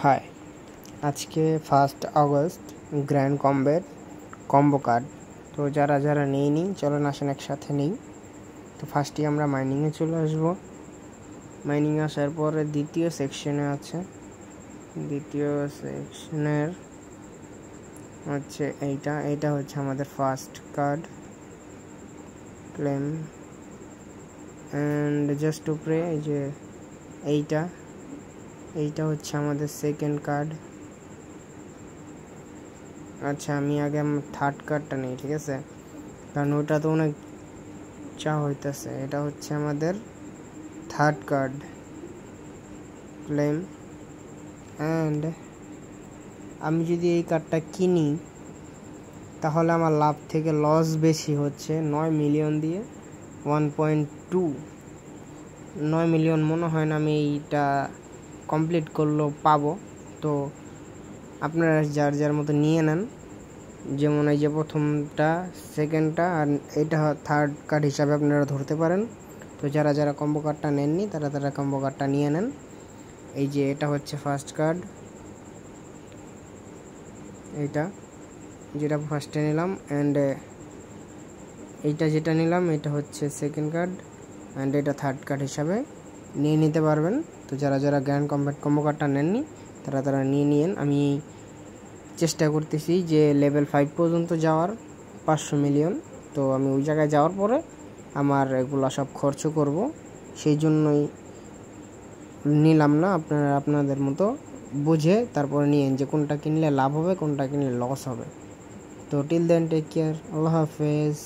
High, আজকে 1 August grand combo card. তো যারা যারা নেইনি চলেন আসেন একসাথে নেই। তো ফার্স্টে আমরা মাইনিংয়ে চলে আসব। মাইনিং আসার পরে দ্বিতীয় সেকশনে আছে, দ্বিতীয় সেকশনের হচ্ছে এইটা হচ্ছে আমাদের first card claim and just to pray. এই যে এইটা হচ্ছে আমাদের সেকেন্ড কার্ড। আচ্ছা, আমি আগে থার্ড কার্ডটা নেই, ঠিক আছে, কারণ ওটা তো অনেক চা হইতেছে। এটা হচ্ছে আমাদের থার্ড কার্ড ক্লেম অ্যান্ড আমি যদি এই কার্ডটা কিনি তাহলে আমার লাভ থেকে লস বেশি হচ্ছে। 9 মিলিয়ন দিয়ে 1.2 9 মিলিয়ন মনে হয় না আমি এইটা কমপ্লিট করলেও পাবো। তো আপনারা যার যার মতো নিয়ে নেন, যেমন এই যে প্রথমটা, সেকেন্ডটা আর এটা থার্ড কার্ড হিসাবে আপনারা ধরতে পারেন। তো যারা যারা কম্বো কার্ডটা নেননি তারা কম্বো কার্ডটা নিয়ে নেন। এই যে এটা হচ্ছে ফার্স্ট কার্ড, এইটা যেটা ফার্স্টে নিলাম, অ্যান্ড এইটা যেটা নিলাম এটা হচ্ছে সেকেন্ড কার্ড, অ্যান্ড এটা থার্ড কার্ড হিসাবে নিয়ে নিতে পারবেন। তো যারা যারা গ্র্যান্ড কম্বো কার্ডটা নেননি তারা নিয়ে নিন। আমি চেষ্টা করতেছি যে লেভেল 5 পর্যন্ত যাওয়ার 500 মিলিয়ন। তো আমি ওই জায়গায় যাওয়ার পরে আমার এগুলো সব খরচ করব, সেই জন্যই নিলাম না। আপনারা আপনাদের মতো বুঝে তারপরে নিয়েন যে কোনটা কিনলে লাভ হবে, কোনটা কিনলে লস হবে। তো টিল দেন টেক কেয়ার, আল্লাহ হাফেজ।